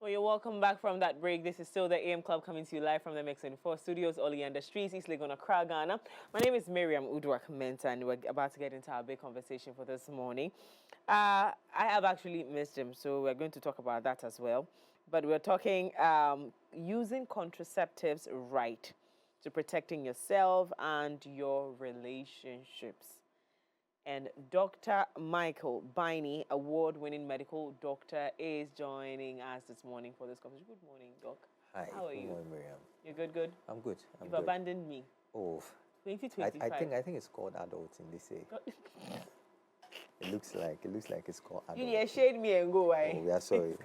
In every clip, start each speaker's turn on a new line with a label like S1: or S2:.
S1: Well, you're welcome back from that break. This is still the AM Club coming to you live from the Mix 24 studios, Oleander Street, East Legon, Accra, Ghana. My name is Miriam Udwak Menta, and we're about to get into our big conversation for this morning. I have actually missed him, so we're going to talk about that as well. But we're talking using contraceptives right to protecting yourself and your relationships. And Dr. Michael Biney, award-winning medical doctor, is joining us this morning for this conversation. Good morning, Doc.
S2: Hi.
S1: How are you?
S2: Good morning, Miriam.
S1: You're good, good?
S2: I'm good.
S1: You've
S2: good.
S1: abandoned me.
S2: Oh,
S1: 2025.
S2: I think it's called adulting. They say it looks like it's called adulting.
S1: You shade me and go.
S2: Oh, we are sorry.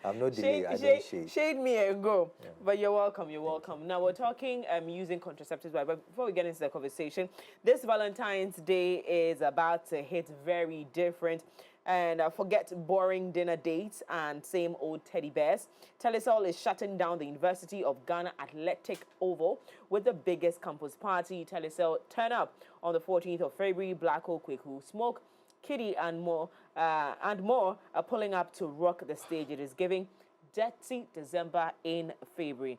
S2: I'm not delayed. I don't shade.
S1: Shade me and go. Yeah. But you're welcome. You're welcome. Now we're talking using contraceptives. But before we get into the conversation, this Valentine's Day is about to hit very different. And forget boring dinner dates and same old teddy bears. Telecel is shutting down the University of Ghana Athletic Oval with the biggest campus party. Telecel turn up on the 14th of February. Black Hole, Kweku, Smoke, Kitty and more are pulling up to rock the stage. It is giving dirty December in February.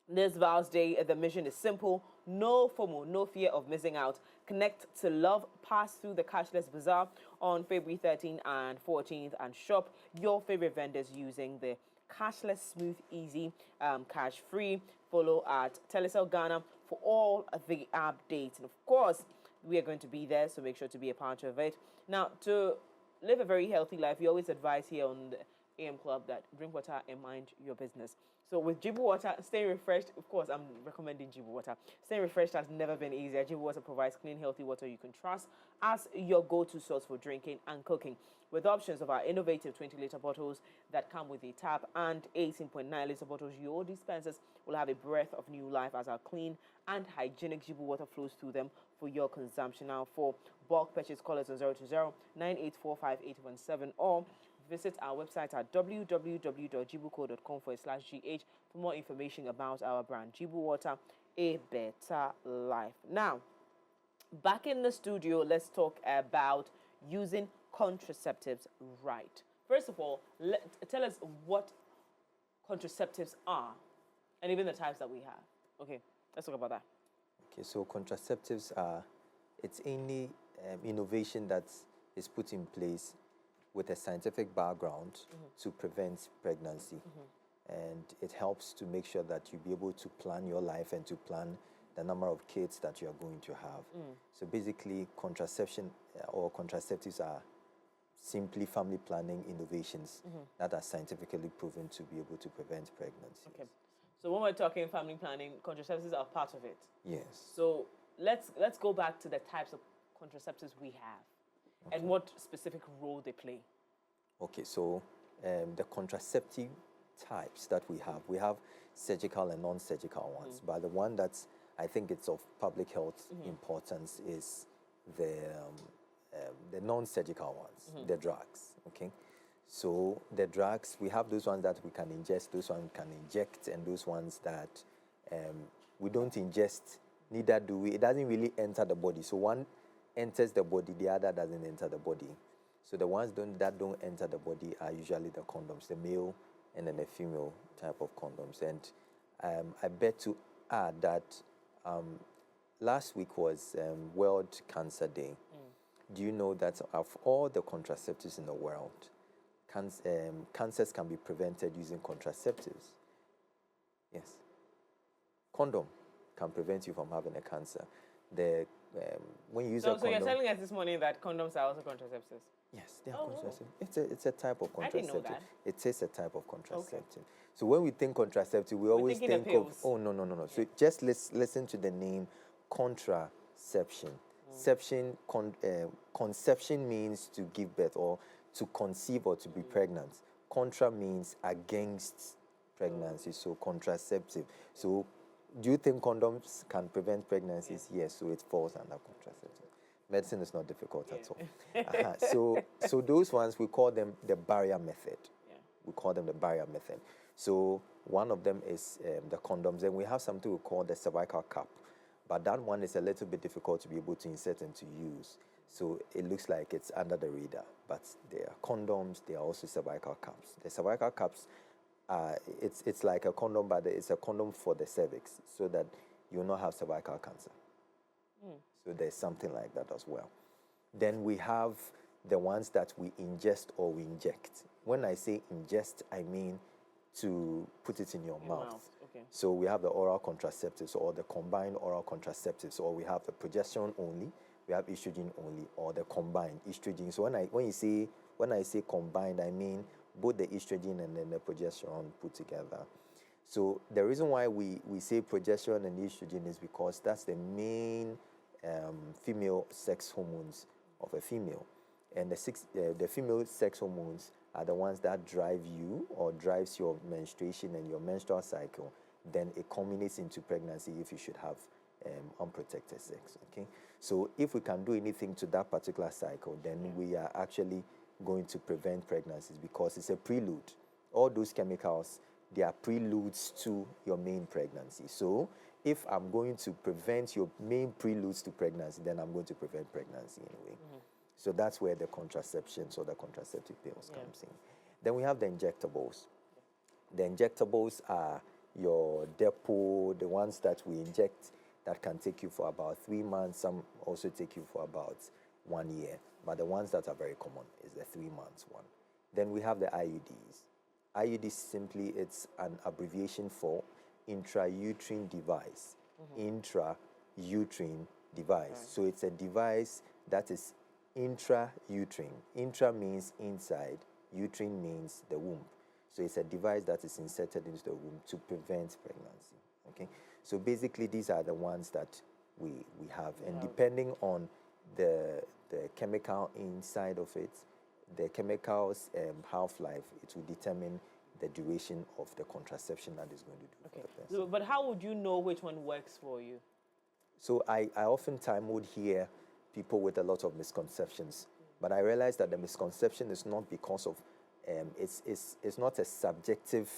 S1: This Vows Day, the mission is simple. No FOMO, no fear of missing out. Connect to love. Pass through the cashless bazaar on February 13th and 14th and shop your favorite vendors using the cashless, smooth, easy, cash-free. Follow at Telecel Ghana for all the updates. And of course, we are going to be there, so make sure to be a part of it. Now, to live a very healthy life, we always advise here on the AM Club that drink water and mind your business. So with Jibu Water, staying refreshed, of course, I'm recommending Jibu Water. Staying refreshed has never been easier. Jibu Water provides clean, healthy water you can trust as your go-to source for drinking and cooking. With options of our innovative 20-liter bottles that come with a tap and 18.9-liter bottles, your dispensers will have a breath of new life as our clean and hygienic Jibu Water flows through them for your consumption. Now, for bulk purchase, call us on 020-9845-817 or visit our website at www.jibuco.com/gh for more information about our brand, Jibu Water, a better life. Now, back in the studio, let's talk about using contraceptives right. First of all, tell us what contraceptives are and even the types that we have. Okay, let's talk about that.
S2: Okay, so contraceptives are, it's any innovation that is put in place with a scientific background to prevent pregnancy. And it helps to make sure that you'll be able to plan your life and to plan the number of kids that you are going to have. So basically, contraception or contraceptives are simply family planning innovations that are scientifically proven to be able to prevent pregnancy.
S1: Okay. So when we're talking family planning, contraceptives are part of it.
S2: Yes.
S1: So let's go back to the types of contraceptives we have and what specific role they play.
S2: Okay, so the contraceptive types that we have surgical and non-surgical ones. But the one that's, I think it's of public health importance is the non-surgical ones, the drugs, okay? So the drugs, we have those ones that we can ingest, those ones we can inject, and those ones that we don't ingest, neither do we. It doesn't really enter the body. So one enters the body, the other doesn't enter the body. So the ones that don't enter the body are usually the condoms, the male and then the female type of condoms. And I bet to add that last week was World Cancer Day. Do you know that of all the contraceptives in the world, cancers can be prevented using contraceptives? Yes. Condom can prevent you from having a cancer. When you use a condom,
S1: so you're telling us this morning that condoms are also contraceptives?
S2: Yes, they are contraceptive. It's a type of contraceptive.
S1: I didn't know that.
S2: It is a type of contraceptive. Okay. So when we think contraceptive, we always think of, oh, no. Yeah. So just listen to the name contraception. Conception means to give birth or to conceive or to be pregnant. Contra means against pregnancy, so contraceptive. So do you think condoms can prevent pregnancies? Yes, so it falls under contraceptive. Medicine is not difficult at all. So those ones, we call them the barrier method. Yeah. We call them the barrier method. So one of them is the condoms. And we have something we call the cervical cap. But that one is a little bit difficult to be able to insert and to use. So it looks like it's under the radar. But there are condoms, there are also cervical caps. The cervical caps it's like a condom, but it's a condom for the cervix, so that you will not have cervical cancer. So there's something like that as well. Then we have the ones that we ingest or we inject. When I say ingest, I mean to put it in your mouth.
S1: Okay.
S2: So we have the oral contraceptives or the combined oral contraceptives, or we have the progesterone only, we have estrogen only, or the combined estrogen. So when I say combined, I mean both the estrogen and then the progesterone put together. So the reason why we say progesterone and estrogen is because that's the main female sex hormones of a female, and the female sex hormones are the ones that drive you or drives your menstruation and your menstrual cycle. Then it culminates into pregnancy if you should have unprotected sex. Okay, so if we can do anything to that particular cycle, then we are actually going to prevent pregnancies, because it's a prelude. All those chemicals, they are preludes to your main pregnancy. So if I'm going to prevent your main preludes to pregnancy, then I'm going to prevent pregnancy anyway. So that's where the contraceptions or the contraceptive pills comes in. Then we have the injectables. The injectables are your depot, the ones that we inject that can take you for about 3 months. Some also take you for about 1 year. But the ones that are very common is the 3 months one. Then we have the IUDs. IUD simply, it's an abbreviation for intrauterine device. Intrauterine device. So it's a device that is intrauterine. Intra means inside, uterine means the womb. So it's a device that is inserted into the womb to prevent pregnancy. Okay, so basically these are the ones that we have, and depending on the chemical inside of it, the chemicals half-life, it will determine the duration of the contraception that is going to do for the person.
S1: So, but how would you know which one works for you?
S2: So I oftentimes would hear people with a lot of misconceptions, but I realize that the misconception is not because of it's not a subjective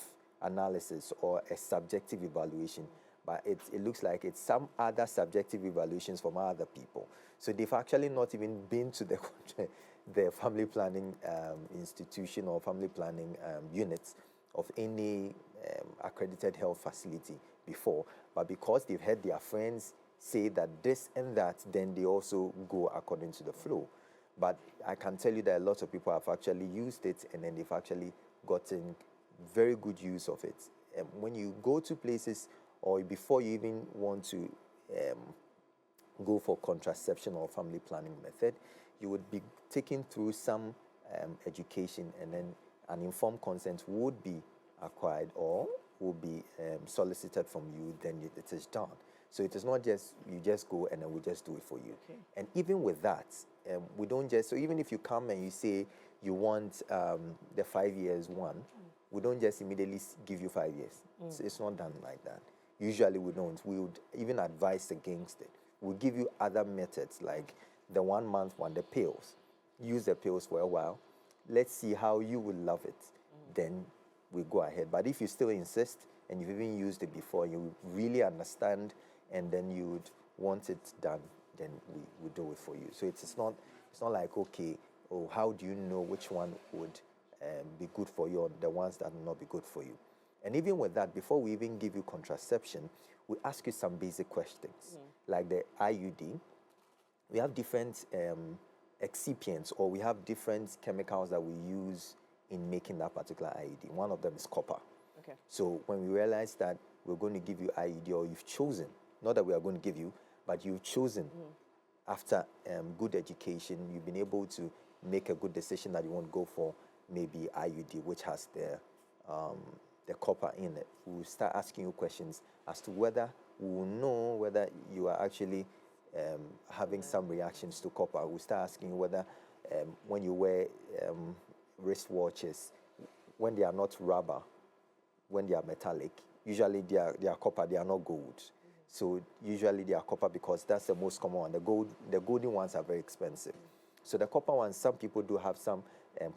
S2: analysis or a subjective evaluation, but it looks like it's some other subjective evaluations from other people. So they've actually not even been to the family planning institution or family planning units of any accredited health facility before, but because they've heard their friends say that this and that, then they also go according to the flow. But I can tell you that a lot of people have actually used it, and then they've actually gotten very good use of it. When you go to places, or before you even want to go for contraception or family planning method, you would be taken through some education, and then an informed consent would be acquired or will be solicited from you, then it is done. So it is not just you just go and then we just do it for you.
S1: Okay.
S2: And even with that, we don't just, so even if you come and you say you want the 5 years one, we don't just immediately give you 5 years. It's not done like that. Usually we don't. We would even advise against it. We'll give you other methods like the 1 month one, the pills. Use the pills for a while. Let's see how you will love it. Then we go ahead. But if you still insist and you've even used it before, you really understand, and then you would want it done, then we do it for you. So it's not like, okay, oh, how do you know which one would be good for you, or the ones that will not be good for you? And even with that, before we even give you contraception, we ask you some basic questions, like the IUD. We have different excipients, or we have different chemicals that we use in making that particular IUD. One of them is copper.
S1: Okay.
S2: So when we realize that we're going to give you IUD, or you've chosen, not that we are going to give you, but you've chosen after good education, you've been able to make a good decision that you want to go for maybe IUD, which has the copper in it. We'll start asking you questions as to whether we will know whether you are actually having some reactions to copper. We'll start asking you whether when you wear wristwatches, when they are not rubber, when they are metallic, usually they are copper, they are not gold. So usually they are copper because that's the most common one. The golden ones are very expensive. So the copper ones, some people do have some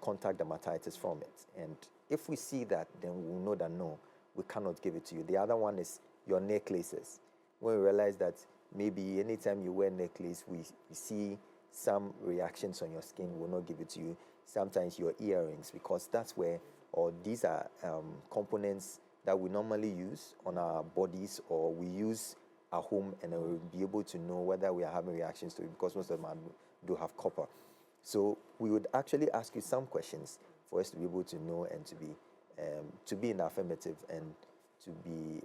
S2: contact dermatitis from it. And if we see that, then we'll know that no, we cannot give it to you. The other one is your necklaces. When we realize that maybe anytime you wear necklace, we see some reactions on your skin, we'll not give it to you. Sometimes your earrings, because that's where or these are components that we normally use on our bodies or we use at home, and then we'll be able to know whether we are having reactions to it, because most of them do have copper. So we would actually ask you some questions for us to be able to know and to be in the affirmative and to be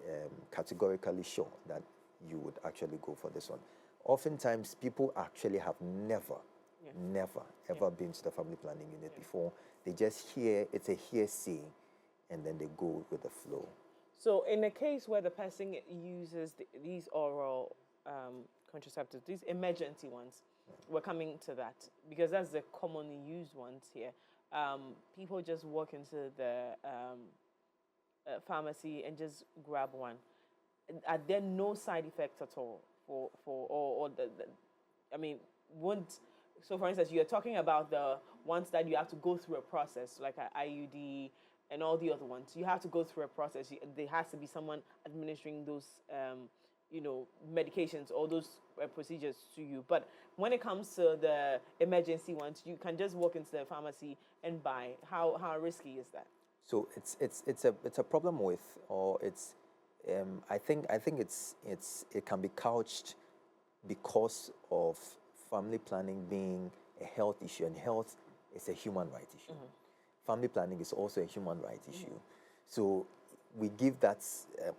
S2: categorically sure that you would actually go for this one. Oftentimes, people actually have never ever been to the family planning unit before. They just hear, it's a hearsay, and then they go with the flow.
S1: So in a case where the person uses these oral contraceptives, these emergency ones, we're coming to that because that's the commonly used ones here. People just walk into the pharmacy and just grab one. Are there no side effects at all or I mean, won't, so for instance, you're talking about the ones that you have to go through a process, like an IUD and all the other ones. You have to go through a process. There has to be someone administering those, medications or those procedures to you. But when it comes to the emergency ones, you can just walk into the pharmacy and buy. How risky is that?
S2: So it's a problem with, or it's I think it can be couched because of family planning being a health issue, and health is a human right issue. Family planning is also a human right issue. So we give that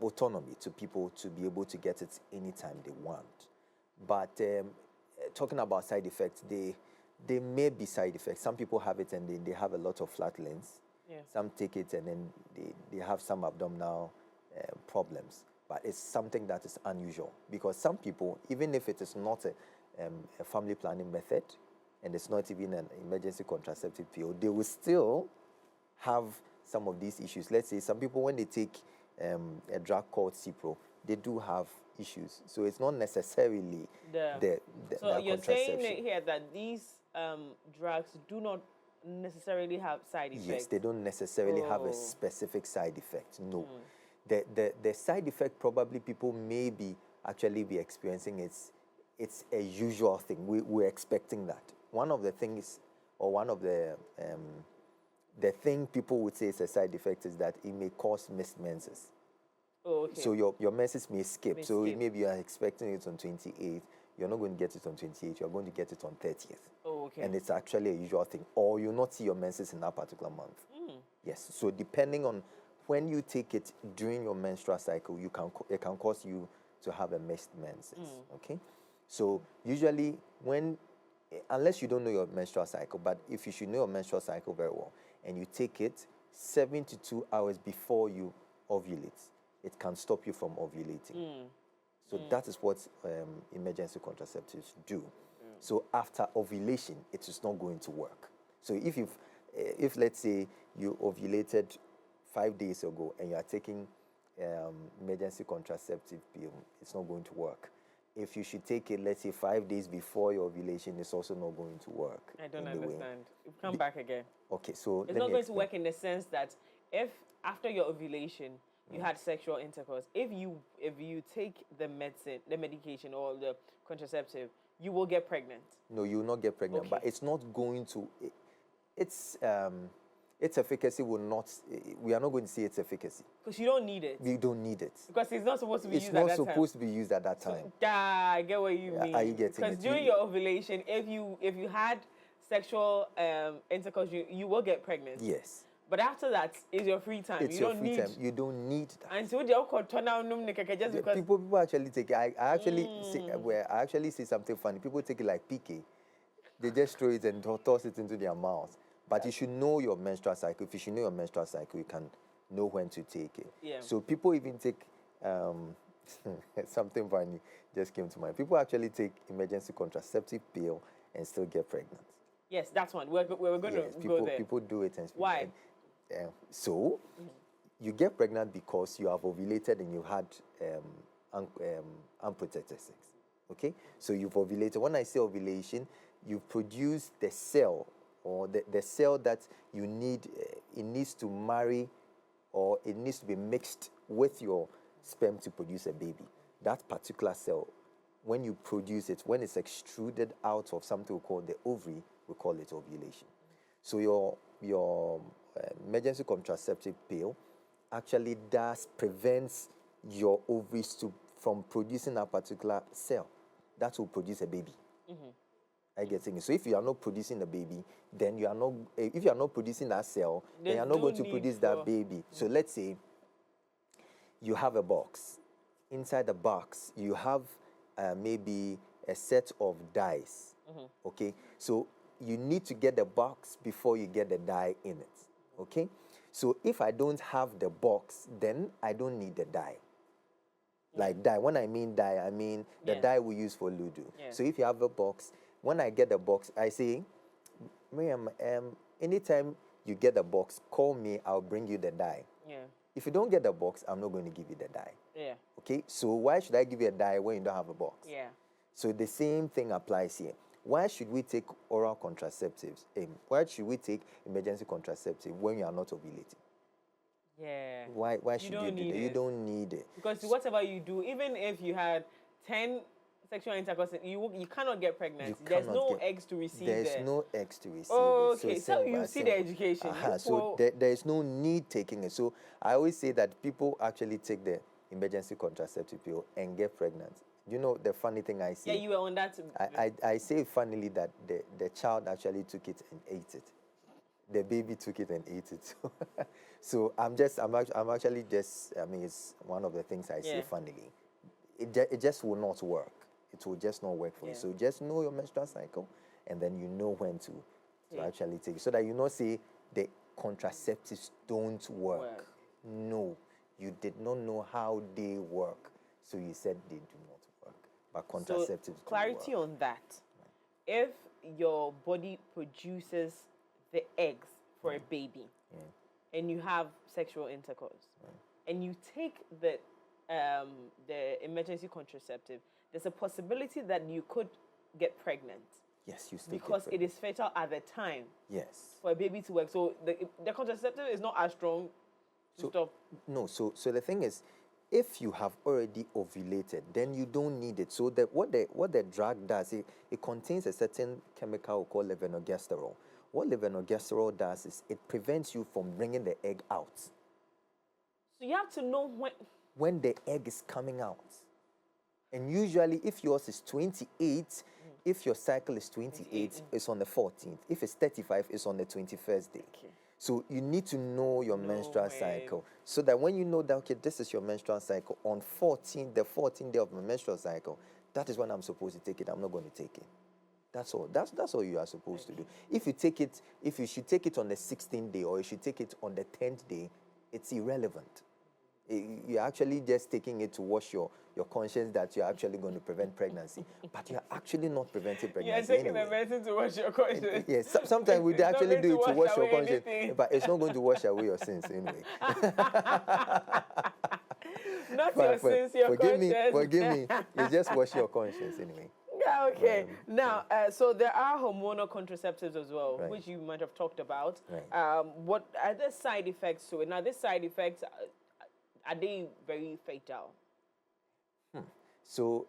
S2: autonomy to people to be able to get it anytime they want. But talking about side effects, they may be side effects. Some people have it and they have a lot of flatulence.
S1: Yeah.
S2: Some take it and then they have some abdominal problems. But it's something that is unusual, because some people, even if it is not a family planning method and it's not even an emergency contraceptive pill, they will still have some of these issues. Let's say some people, when they take a drug called Cipro, they do have issues. So it's not necessarily the
S1: So you're saying here that these drugs do not necessarily have side effects?
S2: Yes, they don't necessarily have a specific side effect. No. The side effect probably people may be actually be experiencing, it's a usual thing. We're expecting that. One of the things, or one of the thing people would say is a side effect, is that it may cause missed menses.
S1: Oh, okay.
S2: So your menses may skip. Maybe you are expecting it on 28th. You're not going to get it on 28th. You're going to get it on 30th.
S1: Oh, okay.
S2: And it's actually a usual thing. Or you'll not see your menses in that particular month. Yes. So depending on when you take it during your menstrual cycle, it can cause you to have a missed menses. Okay. So usually unless you don't know your menstrual cycle, but if you should know your menstrual cycle very well, and you take it 72 hours before you ovulate, it can stop you from ovulating. So that is what emergency contraceptives do. So after ovulation, it is not going to work. So if let's say you ovulated 5 days ago and you are taking emergency contraceptive pill, it's not going to work. If you should take it, let's say 5 days before your ovulation, it's also not going to work.
S1: I don't understand. Come back again.
S2: Okay, so
S1: it's not going to work in the sense that if after your ovulation you had sexual intercourse, if you take the medication or the contraceptive, you will get pregnant.
S2: No, you will not get pregnant, but it's not going to. Its efficacy will not. We are not going to see its efficacy
S1: because you don't need it.
S2: We don't need it
S1: because it's not supposed to be used at that time.
S2: It's not supposed to be used at that time.
S1: I get what you mean.
S2: Are you getting it?
S1: Because during your ovulation, if you had sexual intercourse, you will get pregnant.
S2: Yes.
S1: But after that, it's your free time.
S2: It's your free time. You don't need that.
S1: And so just because
S2: people actually take it. I actually see something funny. People take it like PK. They just throw it and toss it into their mouth. But you should know your menstrual cycle. If you should know your menstrual cycle, you can know when to take it.
S1: Yeah.
S2: So people even take something funny just came to mind. People actually take emergency contraceptive pill and still get pregnant.
S1: Yes, that's one. We're going to go there.
S2: People do it.
S1: Why?
S2: So you get pregnant because you have ovulated and you had unprotected sex. Okay? So you've ovulated. When I say ovulation, you produce the cell, or the cell that you need. It needs to marry, or it needs to be mixed with your sperm to produce a baby. That particular cell, when you produce it, when it's extruded out of something we call the ovary, we call it ovulation. So your emergency contraceptive pill actually prevents your ovaries from producing a particular cell that will produce a baby. I get it. So if you are not producing a baby, then you are not. If you are not producing that cell, then you are not going to produce that baby. So let's say you have a box. Inside the box, you have maybe a set of dyes. Okay, so you need to get the box before you get the dye in it. Okay, so if I don't have the box, then I don't need the dye. Like dye. When I mean dye, I mean the dye we use for Ludo. So if you have a box, when I get the box, I say, Miriam, anytime you get the box, call me, I'll bring you the dye. If you don't get the box, I'm not going to give you the dye. Okay, so why should I give you a dye when you don't have a box? So the same thing applies here. Why should we take oral contraceptives? Why should we take emergency contraceptive when you are not ovulating? Why should you do that? You don't need it.
S1: Because whatever you do, even if you had 10 sexual intercourse, you cannot get pregnant. There's no eggs to receive.
S2: There's no eggs to receive.
S1: Okay, so you see the education.
S2: So there is no need taking it. So I always say that people actually take the emergency contraceptive pill and get pregnant. You know the funny thing I say?
S1: Yeah, you were on that.
S2: I say funnily that the child actually took it and ate it. The baby took it and ate it. So I'm actually just, I mean, it's one of the things I say funnily. It just will not work. It will just not work for you. So just know your menstrual cycle, and then you know when to actually take it. So that you not say the contraceptives don't work. No, you did not know how they work. So you said they do not work. But contraceptives do
S1: clarity
S2: work.
S1: On that. If your body produces the eggs for a baby, and you have sexual intercourse, and you take the emergency contraceptive, there's a possibility that you could get pregnant.
S2: Yes, you still
S1: because it is fertile at the time.
S2: Yes.
S1: For a baby to work, so the contraceptive is not as strong to stop.
S2: No, so the thing is, if you have already ovulated, then you don't need it. So what the drug does, it contains a certain chemical called levonorgestrel. What levonorgestrel does is it prevents you from bringing the egg out.
S1: So you have to know
S2: when the egg is coming out. And usually, if yours is 28, if your cycle is 28, it's on the 14th. If it's 35, it's on the 21st day. Okay. So you need to know your menstrual cycle, so that when you know that, okay, this is your menstrual cycle, on the 14th day of my menstrual cycle, that is when I'm supposed to take it. I'm not going to take it. That's all. That's all you are supposed to do. If you should take it on the 16th day or you should take it on the 10th day, it's irrelevant. You're actually just taking it to wash your conscience that you're actually going to prevent pregnancy, but you're actually not preventing pregnancy.
S1: You're taking the medicine to wash your conscience.
S2: Yes, sometimes we actually do it to wash your conscience, but it's not going to wash away your sins anyway.
S1: Not your sins, your conscience.
S2: Forgive me. You just wash your conscience anyway.
S1: Yeah, okay. Now, so there are hormonal contraceptives as well, which you might have talked about. What are the side effects to it? Now, these side effects, are they very fatal?
S2: So,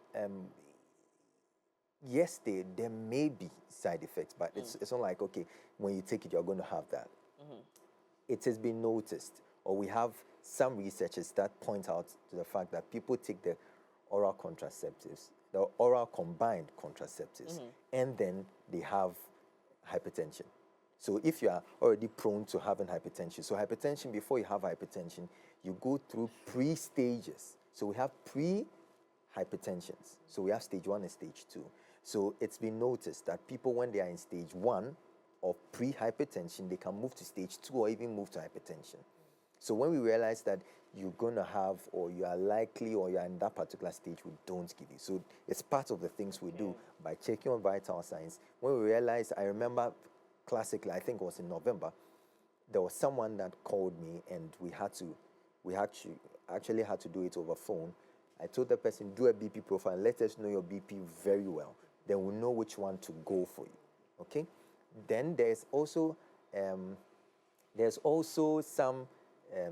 S2: yes, there may be side effects, but it's not like, okay, when you take it, you're going to have that. It has been noticed, or we have some researchers that point out to the fact that people take the oral contraceptives, the oral combined contraceptives, and then they have hypertension. So if you are already prone to having hypertension, so hypertension, before you have hypertension, you go through pre-stages. So we have pre-hypertensions. So we have stage 1 and stage 2. So it's been noticed that people, when they are in stage 1 of pre-hypertension, they can move to stage 2 or even move to hypertension. So when we realize that you're going to have, or you are likely, or you are in that particular stage, we don't give you. So it's part of the things we do by checking on vital signs. When we realize, I remember classically, I think it was in November, there was someone that called me, and we actually had to do it over phone. I told the person, do a BP profile, let us know your BP very well. Then we'll know which one to go for you. Okay? Then there's also some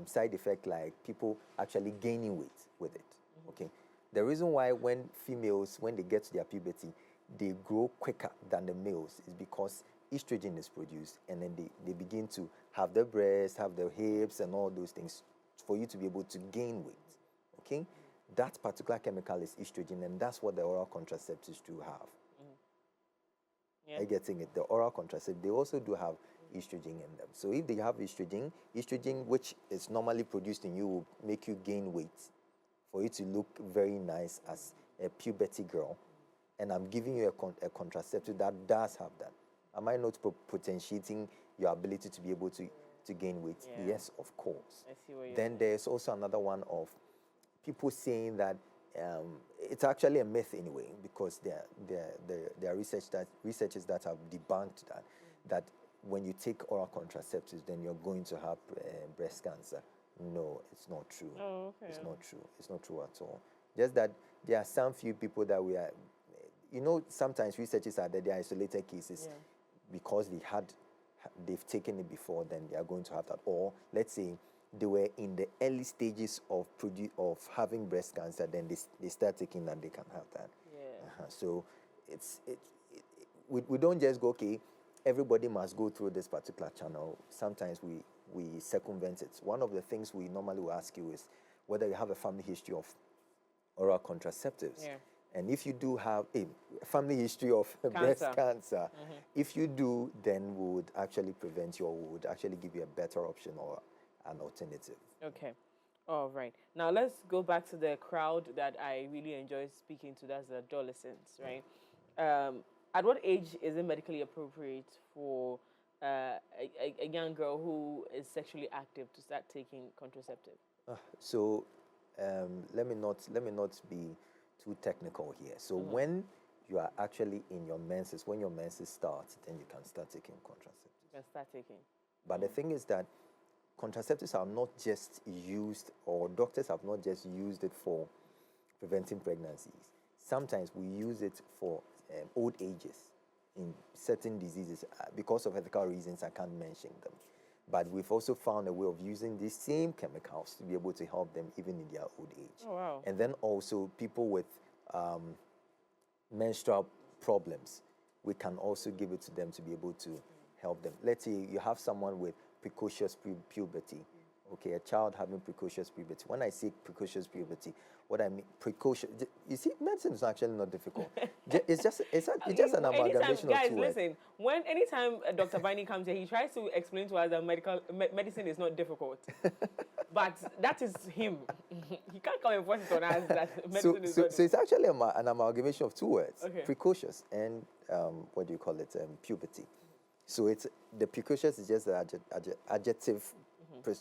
S2: side effect, like people actually gaining weight with it. Okay? The reason why when females, when they get to their puberty, they grow quicker than the males is because estrogen is produced, and then they begin to have their breasts, have their hips, and all those things for you to be able to gain weight. Okay? That particular chemical is estrogen, and that's what the oral contraceptives do have.
S1: Yeah.
S2: Are you getting it? The oral contraceptives, they also do have estrogen in them. So if they have estrogen, which is normally produced in you, will make you gain weight for you to look very nice as a puberty girl. And I'm giving you a contraceptive that does have that. Am I not potentiating your ability to be able to gain weight?
S1: Yeah.
S2: Yes, of course.
S1: I see what you're
S2: Then
S1: saying.
S2: there's also another one of people saying that it's actually a myth anyway, because there are researchers that have debunked that when you take oral contraceptives, then you're going to have breast cancer. No, it's not true.
S1: Oh, okay.
S2: It's not true. It's not true at all. Just that there are some few people that we are, sometimes researchers are there are isolated cases because they've taken it before, then they are going to have that. Or let's say they were in the early stages of having breast cancer, then they start taking that, they can have that.
S1: Yeah.
S2: So we don't just go, okay, everybody must go through this particular channel. Sometimes we circumvent it. One of the things we normally will ask you is whether you have a family history of oral contraceptives.
S1: Yeah.
S2: And if you do have a family history of breast cancer, if you do, then we would actually prevent you, or we would actually give you a better option or an alternative.
S1: Okay. All right. Now let's go back to the crowd that I really enjoy speaking to. That's the adolescents, right? At what age is it medically appropriate for a young girl who is sexually active to start taking contraceptive?
S2: So let me not be too technical here. So when you are actually in your menses, when your menses starts, then you can start taking contraceptives.
S1: You can start taking.
S2: But the thing is that contraceptives are not just used, or doctors have not just used it for preventing pregnancies. Sometimes we use it for old ages in certain diseases. Because of ethical reasons, I can't mention them. But we've also found a way of using these same chemicals to be able to help them even in their old age.
S1: Oh, wow.
S2: And then also people with menstrual problems, we can also give it to them to be able to help them. Let's say you have someone with precocious puberty. Okay, a child having precocious puberty. When I say precocious puberty, what I mean precocious. You see, medicine is actually not difficult. It's just an amalgamation of two words.
S1: Listen. Anytime Dr. Bani comes here, he tries to explain to us that medicine is not difficult. But that is him. He can't come and force it on us that medicine is not.
S2: So it's actually an amalgamation of two words:
S1: okay.
S2: Precocious and what do you call it? Puberty. So it's the precocious is just the adjective.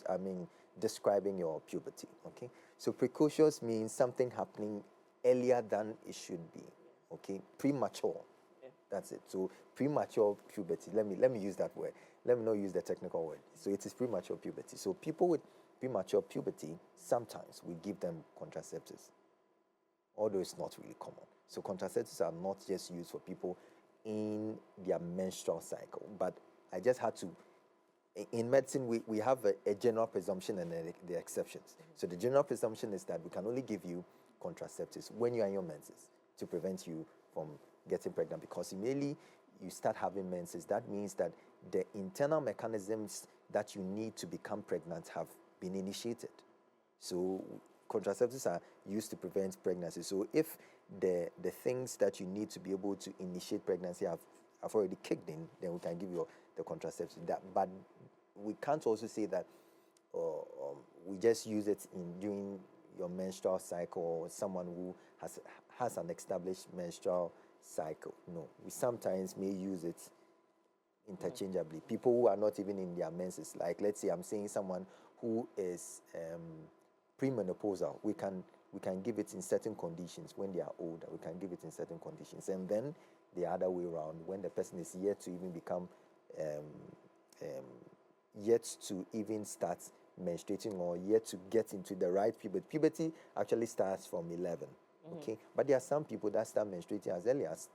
S2: I mean, describing your puberty. Okay. So precocious means something happening earlier than it should be. Okay. Premature. Yeah. That's it. So premature puberty. Let me use that word. Let me not use the technical word. So it is premature puberty. So people with premature puberty, sometimes we give them contraceptives, although it's not really common. So contraceptives are not just used for people in their menstrual cycle, but I just had to. In medicine, we have a general presumption and the exceptions. So the general presumption is that we can only give you contraceptives when you are in your menses to prevent you from getting pregnant, because immediately you start having menses, that means that the internal mechanisms that you need to become pregnant have been initiated. So contraceptives are used to prevent pregnancy. So if the things that you need to be able to initiate pregnancy have already kicked in, then we can give you the contraceptives. But we can't also say that we just use it during your menstrual cycle, or someone who has an established menstrual cycle. No, we sometimes may use it interchangeably. People who are not even in their menses, like let's say I'm saying someone who is premenopausal, we can give it in certain conditions. When they are older, we can give it in certain conditions, and then the other way around, when the person is yet to even become yet to even start menstruating, or yet to get into the right puberty. Puberty actually starts from 11, okay? But there are some people that start menstruating as early as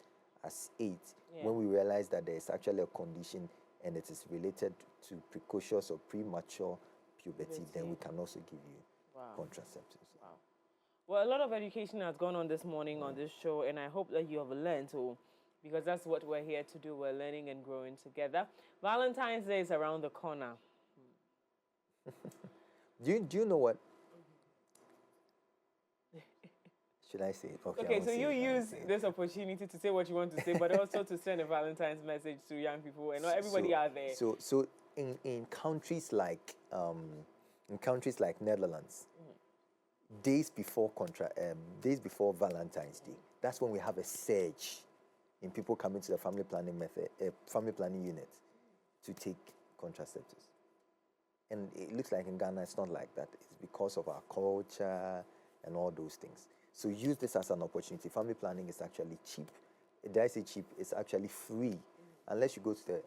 S2: 8, when we realize that there is actually a condition and it is related to precocious or premature puberty, then we can also give you contraceptives.
S1: Wow. Well, a lot of education has gone on this morning on this show, and I hope that you have learned to because that's what we're here to do. We're learning and growing together. Valentine's Day is around the corner.
S2: Do you know what? Should I say it?
S1: Okay, so you use this opportunity to say what you want to say, but also to send a Valentine's message to young people and not everybody out there.
S2: So in countries like Netherlands, days before Valentine's Day, that's when we have a surge in people coming to the family planning unit to take contraceptives. And it looks like in Ghana it's not like that. It's because of our culture and all those things. So use this as an opportunity. Family planning is actually cheap. Did I say cheap? It's actually free, unless you go to the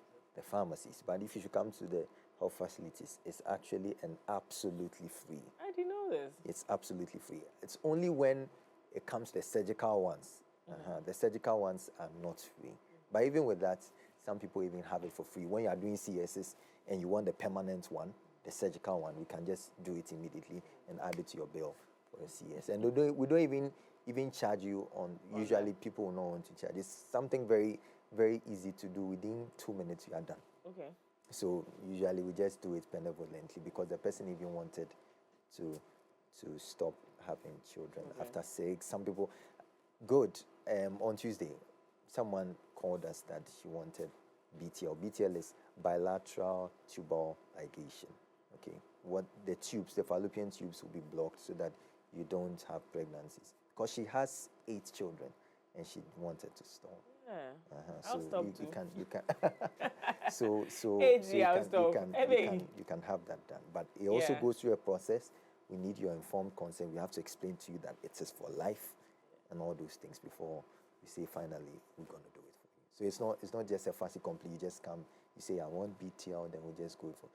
S2: pharmacies. But if you should come to the health facilities, it's actually absolutely free.
S1: I didn't know this.
S2: It's absolutely free. It's only when it comes to the surgical ones. The surgical ones are not free. But even with that, some people even have it for free. When you are doing CSs and you want the permanent one, the surgical one, we can just do it immediately and add it to your bill for a CS. And we don't even charge you on. Usually people will not want to charge. It's something very, very easy to do. Within 2 minutes, you are done.
S1: Okay.
S2: So usually we just do it benevolently because the person even wanted to stop having children after 6. Some people, good. On Tuesday, someone called us that she wanted BTL. BTL is bilateral tubal ligation. Okay, what the fallopian tubes will be blocked so that you don't have pregnancies. Because she has 8 children and she wanted to stop.
S1: Yeah.
S2: So
S1: I'll stop
S2: you
S1: too.
S2: can so you can have that done. But it also goes through a process. We need your informed consent. We have to explain to you that it is for life and all those things before we say finally we're gonna do it for you. So it's not just a fussy complete. You just come, you say I want BTL, then we just go for.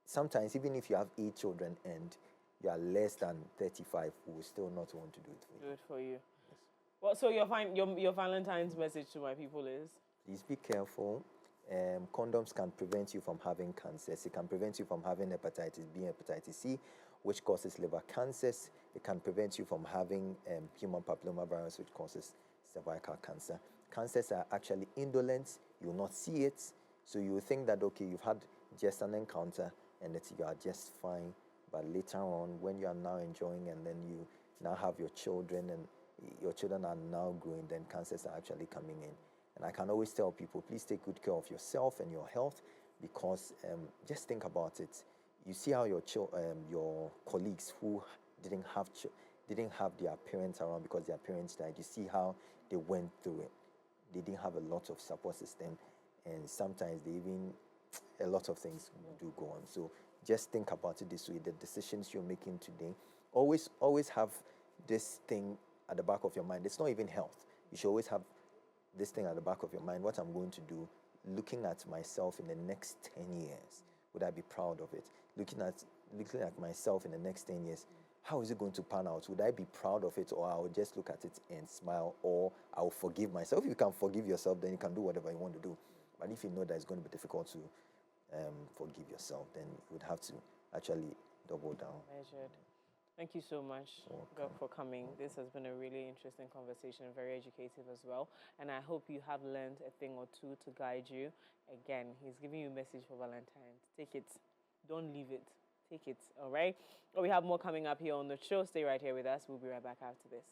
S2: Sometimes even if you have 8 children and you are less than 35, we will still not want to do it for you.
S1: Do it for you. Yes. Well, so your Valentine's message to my people is?
S2: Please be careful. Condoms can prevent you from having cancers. It can prevent you from having hepatitis B and hepatitis C, which causes liver cancers. It can prevent you from having human papillomavirus, which causes cervical cancer. Cancers are actually indolent. You will not see it. So you will think that, okay, you've had just an encounter and that you are just fine. But later on, when you are now enjoying and then you now have your children and your children are now growing, then cancers are actually coming in. And I can always tell people, please take good care of yourself and your health, because just think about it. You see how your colleagues who didn't have their parents around because their parents died. You see how they went through it. They didn't have a lot of support system, and sometimes a lot of things do go on. So just think about it this way: the decisions you're making today. Always have this thing at the back of your mind. It's not even health. You should always have this thing at the back of your mind. What I'm going to do, looking at myself in the next 10 years, would I be proud of it? Looking at myself in the next 10 years, how is it going to pan out? Would I be proud of it, or I'll just look at it and smile, or I'll forgive myself? If you can forgive yourself, then you can do whatever you want to do. But if you know that it's going to be difficult to forgive yourself, then you would have to actually double down.
S1: Measured. Thank you so much, Doc, for coming. This has been a really interesting conversation, very educative as well. And I hope you have learned a thing or two to guide you. Again, he's giving you a message for Valentine's. Take it. Don't leave it. Take it. All right? Well, we have more coming up here on the show. Stay right here with us. We'll be right back after this.